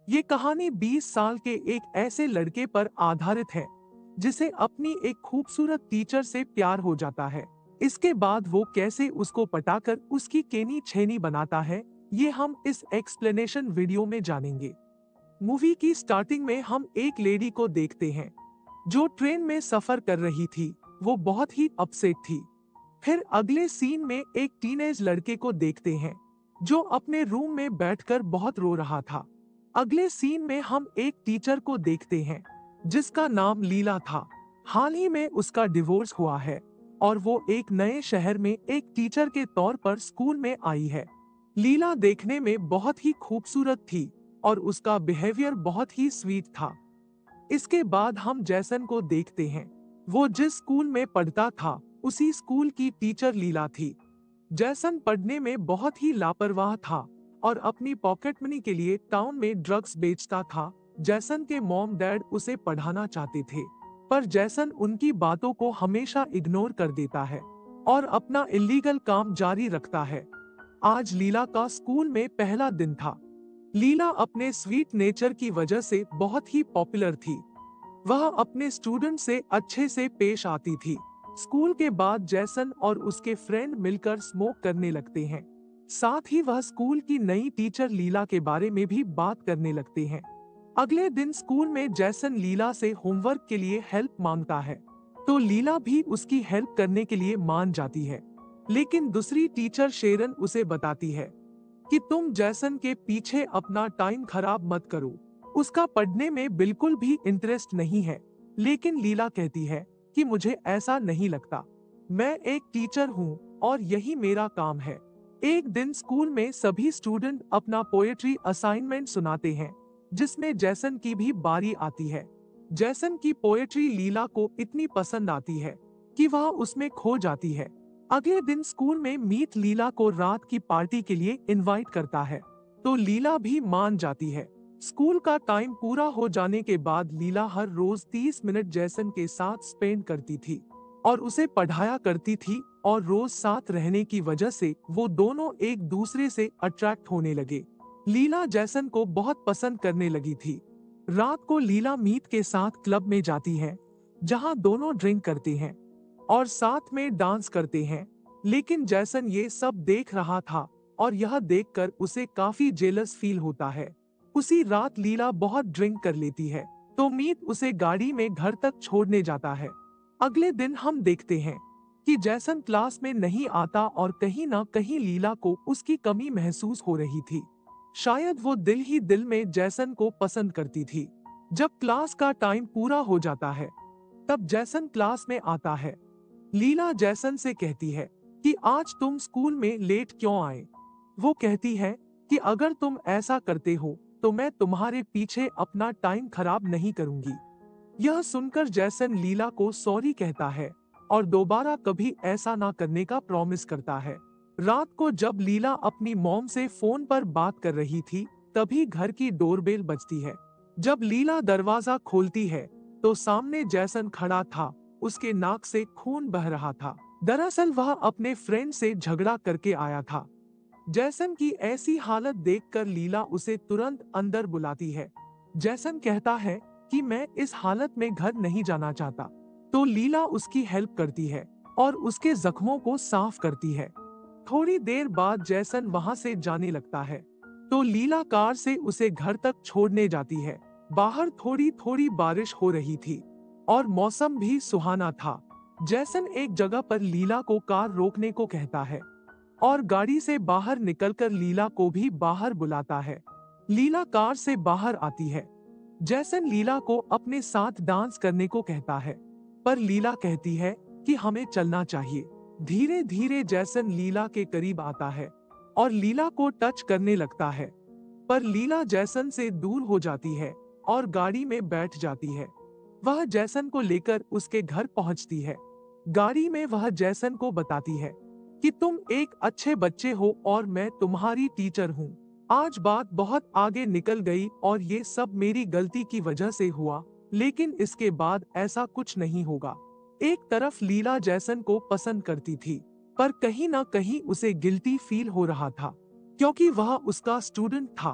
ये कहानी 20 साल के एक ऐसे लड़के पर आधारित है जिसे अपनी एक खूबसूरत टीचर से प्यार हो जाता है। इसके बाद वो कैसे उसको पटाकर उसकी केनी छेनी बनाता है, ये हम इस एक्सप्लेनेशन वीडियो में जानेंगे। मूवी की स्टार्टिंग में हम एक लेडी को देखते हैं जो ट्रेन में सफर कर रही थी। वो बहुत ही अपसेट थी। फिर अगले सीन में एक टीनेज लड़के को देखते हैं जो अपने रूम में बैठकर बहुत रो रहा था। अगले सीन में हम एक टीचर को देखते हैं जिसका नाम लीला था। हाल ही में उसका डिवोर्स हुआ है और वो एक नए शहर में एक टीचर के तौर पर स्कूल में आई है। लीला देखने में बहुत ही खूबसूरत थी और उसका बिहेवियर बहुत ही स्वीट था। इसके बाद हम जैसन को देखते हैं। वो जिस स्कूल में पढ़ता था उसी स्कूल की टीचर लीला थी। जैसन पढ़ने में बहुत ही लापरवाह था और अपनी पॉकेट मनी के लिए टाउन में ड्रग्स बेचता था। जैसन के मॉम डैड उसे पढ़ाना चाहते थे, पर जैसन उनकी बातों को हमेशा इग्नोर कर देता है और अपना इलीगल काम जारी रखता है। आज लीला का स्कूल में पहला दिन था। लीला अपने स्वीट नेचर की वजह से बहुत ही पॉपुलर थी। वह अपने स्टूडेंट से अच्छे से पेश आती थी। स्कूल के बाद जैसन और उसके फ्रेंड मिलकर स्मोक करने लगते हैं। साथ ही वह स्कूल की नई टीचर लीला के बारे में भी बात करने लगते हैं। अगले दिन स्कूल में जैसन लीला से होमवर्क के लिए हेल्प मांगता है, तो लीला भी उसकी हेल्प करने के लिए मान जाती है। लेकिन दूसरी टीचर शेरन उसे बताती है कि तुम जैसन के पीछे अपना टाइम खराब मत करो। उसका पढ़ने में बिल्कुल भी इंटरेस्ट नहीं है। लेकिन लीला कहती है कि मुझे ऐसा नहीं लगता। मैं एक टीचर हूँ और यही मेरा काम है। एक दिन स्कूल में सभी स्टूडेंट अपना पोएट्री असाइनमेंट सुनाते हैं जिसमें जैसन की भी बारी आती है। जैसन की पोएट्री लीला को इतनी पसंद आती है कि वह उसमें खो जाती है। अगले दिन स्कूल में मीत लीला को रात की पार्टी के लिए इनवाइट करता है, तो लीला भी मान जाती है। स्कूल का टाइम पूरा हो जाने के बाद लीला हर रोज 30 मिनट जैसन के साथ स्पेंड करती थी और उसे पढ़ाया करती थी, और रोज साथ रहने की वजह से वो दोनों एक दूसरे से अट्रैक्ट होने लगे। लीला जैसन को बहुत पसंद करने लगी थी। रात को लीला मीत के साथ क्लब में जाती है जहां दोनों ड्रिंक करते हैं और साथ में डांस करते हैं। लेकिन जैसन ये सब देख रहा था और यह देखकर उसे काफी जेलस फील होता है। उसी रात लीला बहुत ड्रिंक कर लेती है, तो मीत उसे गाड़ी में घर तक छोड़ने जाता है। अगले दिन हम देखते हैं कि जैसन क्लास में नहीं आता और कहीं ना कहीं लीला को उसकी कमी महसूस हो रही थी। शायद वो दिल ही दिल में जैसन को पसंद करती थी। जब क्लास का टाइम पूरा हो जाता है तब जैसन क्लास में आता है। लीला जैसन से कहती है कि आज तुम स्कूल में लेट क्यों आए। वो कहती है कि अगर तुम ऐसा करते हो तो मैं तुम्हारे पीछे अपना टाइम खराब नहीं करूंगी। यह सुनकर जैसन लीला को सॉरी कहता है और दोबारा कभी ऐसा ना करने का प्रॉमिस करता है। रात को जब लीला अपनी मॉम से फोन पर बात कर रही थी तभी घर की डोरबेल बजती है। जब लीला दरवाजा खोलती है तो सामने जैसन खड़ा था। उसके नाक से खून बह रहा था। दरअसल वह अपने फ्रेंड से झगड़ा करके आया था। जैसन की ऐसी हालत देखकर लीला उसे तुरंत अंदर बुलाती है। जैसन कहता है कि मैं इस हालत में घर नहीं जाना चाहता, तो लीला उसकी हेल्प करती है और उसके जख्मों को साफ करती है। थोड़ी देर बाद जैसन वहां से जाने लगता है, तो लीला कार से उसे घर तक छोड़ने जाती है। बाहर थोड़ी थोड़ी बारिश हो रही थी और मौसम भी सुहाना था। जैसन एक जगह पर लीला को कार रोकने को कहता है और गाड़ी से बाहर निकलकर लीला को भी बाहर बुलाता है। लीला कार से बाहर आती है। जैसन लीला को अपने साथ डांस करने को कहता है, पर लीला कहती है कि हमें चलना चाहिए। धीरे धीरे जैसन लीला के करीब आता है और लीला को टच करने लगता है, पर लीला जैसन से दूर हो जाती है और गाड़ी में बैठ जाती है। वह जैसन को लेकर उसके घर पहुंचती है। गाड़ी में वह जैसन को बताती है कि तुम एक अच्छे बच्चे हो और मैं तुम्हारी टीचर हूँ। आज बात बहुत आगे निकल गई और ये सब मेरी गलती की वजह से हुआ, लेकिन इसके बाद ऐसा कुछ नहीं होगा। एक तरफ लीला जैसन को पसंद करती थी, पर कहीं ना कहीं उसे गिल्टी फील हो रहा था क्योंकि वह उसका स्टूडेंट था।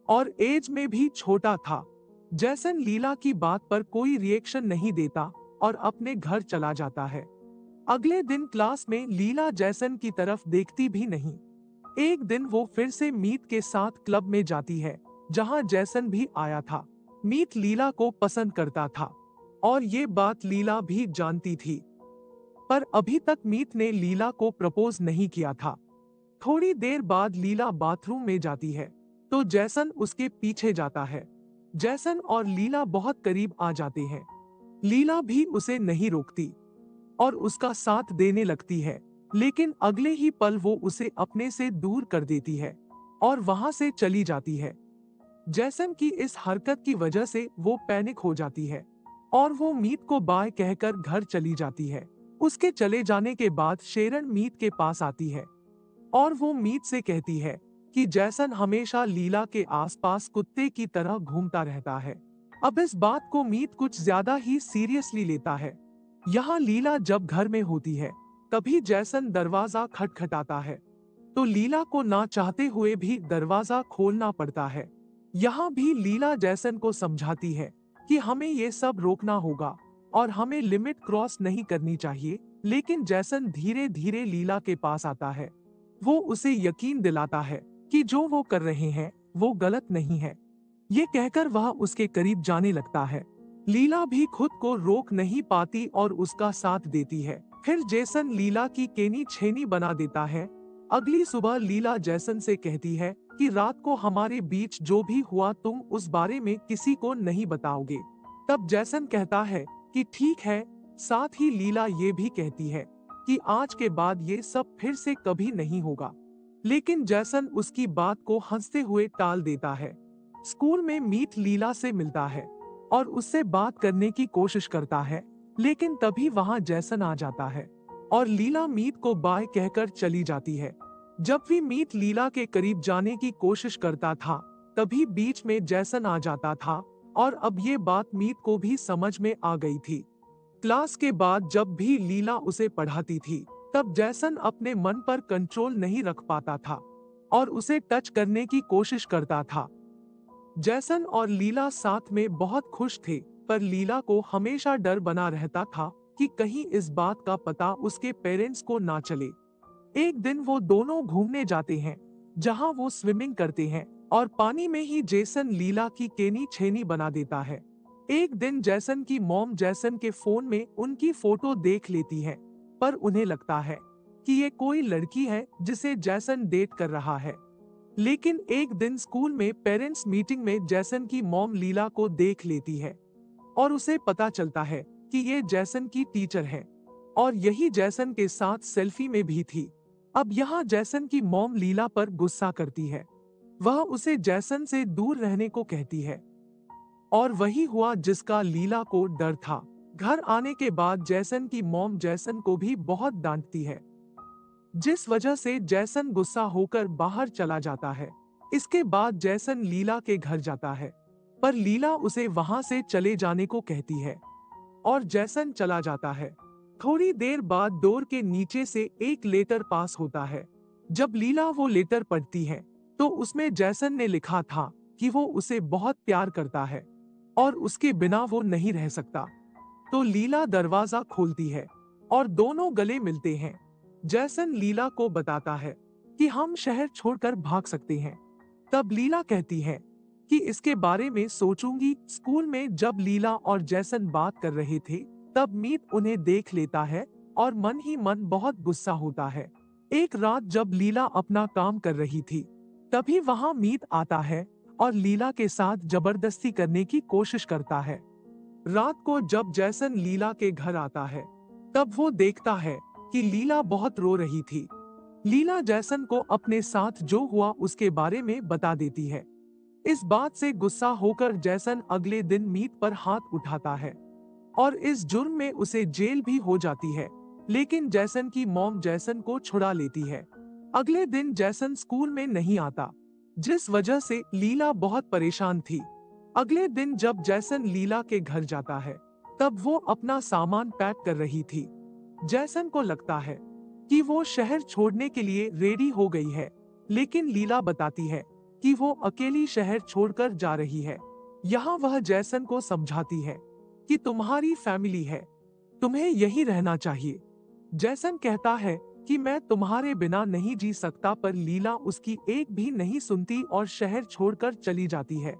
और एज में भी छोटा था। जैसन लीला की बात पर कोई रिएक्शन नहीं देता और अपने घर चला जाता है। अगले दिन क्लास में लीला जैसन की तरफ देखती भी नहीं। एक दिन वो फिर से मीत के साथ क्लब में जाती है, जहां जैसन भी आया था। मीत लीला को पसंद करता था और ये बात लीला भी जानती थी, पर अभी तक मीत ने लीला को प्रपोज नहीं किया था। थोड़ी देर बाद लीला बाथरूम में जाती है, तो जैसन उसके पीछे जाता है। जैसन और लीला बहुत करीब आ जाते हैं। लीला भी उसे नहीं रोकती और उसका साथ देने लगती है, लेकिन अगले ही पल वो उसे अपने से दूर कर देती है और वहां से चली जाती है। जैसन की इस हरकत की वजह से वो पैनिक हो जाती है और वो मीत को बाय कहकर घर चली जाती है। उसके चले जाने के बाद शेरन मीत के पास आती है और वो मीत से कहती है कि जैसन हमेशा लीला के आसपास कुत्ते की तरह घूमता रहता है। अब इस बात को मीत कुछ ज्यादा ही सीरियसली लेता है। यहाँ लीला जब घर में होती है, तभी जैसन दरवाजा खटखटाता है, तो लीला को ना चाहते हुए भी दरवाजा खोलना पड़ता है। यहाँ भी लीला जैसन को समझाती है कि हमें ये सब रोकना होगा और हमें लिमिट क्रॉस नहीं करनी चाहिए, लेकिन जैसन धीरे धीरे लीला के पास आता है। वो उसे यकीन दिलाता है कि जो वो कर रहे हैं वो गलत नहीं है। ये कहकर वह उसके करीब जाने लगता है। लीला भी खुद को रोक नहीं पाती और उसका साथ देती है। फिर जैसन लीला की केनी छेनी बना देता है। अगली सुबह लीला जैसन से कहती है कि रात को हमारे बीच जो भी हुआ तुम उस बारे में किसी को नहीं बताओगे। तब जैसन कहता है कि ठीक है। साथ ही लीला ये भी कहती है कि आज के बाद ये सब फिर से कभी नहीं होगा। लेकिन जैसन उसकी बात को हंसते हुए टाल देता है। स्कूल में मीत लीला से मिलता है और उससे बात करने की कोशिश करता है, लेकिन तभी वहां जैसन आ जाता है और लीला मीत को बाय कहकर चली जाती है। जब भी मीत लीला के करीब जाने की कोशिश करता था, तभी बीच में जैसन आ जाता था और अब ये बात मीत को भी समझ में आ गई थी। क्लास के बाद जब भी लीला उसे पढ़ाती थी, तब जैसन अपने मन पर कंट्रोल नहीं रख पाता था और उसे टच करने की कोशिश करता था। जैसन और लीला साथ में बहुत खुश थे, पर लीला को हमेशा डर बना रहता था कि कहीं इस बात का पता उसके पेरेंट्स को ना चले। एक दिन वो दोनों घूमने जाते हैं, जहां वो स्विमिंग करते हैं और पानी में ही जैसन लीला की केनी छेनी बना देता है। एक दिन जैसन की मॉम जैसन के फोन में उनकी फोटो देख लेती है, पर उन्हें लगता है कि ये कोई लड़की है जिसे जैसन डेट कर रहा है। लेकिन एक दिन स्कूल में पेरेंट्स मीटिंग में जैसन की मॉम लीला को देख लेती है और उसे पता चलता है कि ये जैसन की टीचर है और यही जैसन के साथ सेल्फी में भी थी। अब यहाँ जैसन की मॉम लीला पर गुस्सा करती है। वह उसे जैसन से दूर रहने को कहती है और वही हुआ जिसका लीला को डर था। घर आने के बाद जैसन की मॉम जैसन को भी बहुत डांटती है, जिस वजह से जैसन गुस्सा होकर बाहर चला जाता है। इसके बाद जैसन लीला के घर जाता है, पर लीला उसे वहां से चले जाने को कहती है और जैसन चला जाता है। थोड़ी देर बाद डोर के नीचे से एक लेटर पास होता है। जब लीला वो लेटर पढ़ती है, तो उसमें जैसन ने लिखा था कि वो उसे बहुत प्यार करता है और उसके बिना वो नहीं रह सकता। तो लीला दरवाजा खोलती है और दोनों गले मिलते हैं। जैसन लीला को बताता है कि हम शहर छोड़कर भाग सकते हैं। तब लीला कहती है कि इसके बारे में सोचूंगी। स्कूल में जब लीला और जैसन बात कर रहे थे, तब मीत उन्हें देख लेता है और मन ही मन बहुत गुस्सा होता है। एक रात जब लीला अपना काम कर रही थी, तभी वहां मीत आता है और लीला के साथ जबरदस्ती करने की कोशिश करता है। रात को जब जैसन लीला के घर आता है, तब वो देखता है कि लीला बहुत रो रही थी। लीला जैसन को अपने साथ जो हुआ उसके बारे में बता देती है। इस बात से गुस्सा होकर जैसन अगले दिन मीत पर हाथ उठाता है और इस जुर्म में उसे जेल भी हो जाती है। लेकिन जैसन की मॉम जैसन को छुड़ा लेती है। अगले दिन जैसन स्कूल में नहीं आता, जिस वजह से लीला बहुत परेशान थी। अगले दिन जब जैसन लीला के घर जाता है, तब वो अपना सामान पैक कर रही थी। जैसन को लगता है कि वो शहर छोड़ने के लिए रेडी हो गई है, लेकिन लीला बताती है कि वो अकेली शहर छोड़कर जा रही है। यहाँ वह जैसन को समझाती है कि तुम्हारी फैमिली है, तुम्हें यहीं रहना चाहिए। जैसन कहता है कि मैं तुम्हारे बिना नहीं जी सकता, पर लीला उसकी एक भी नहीं सुनती और शहर छोड़कर चली जाती है।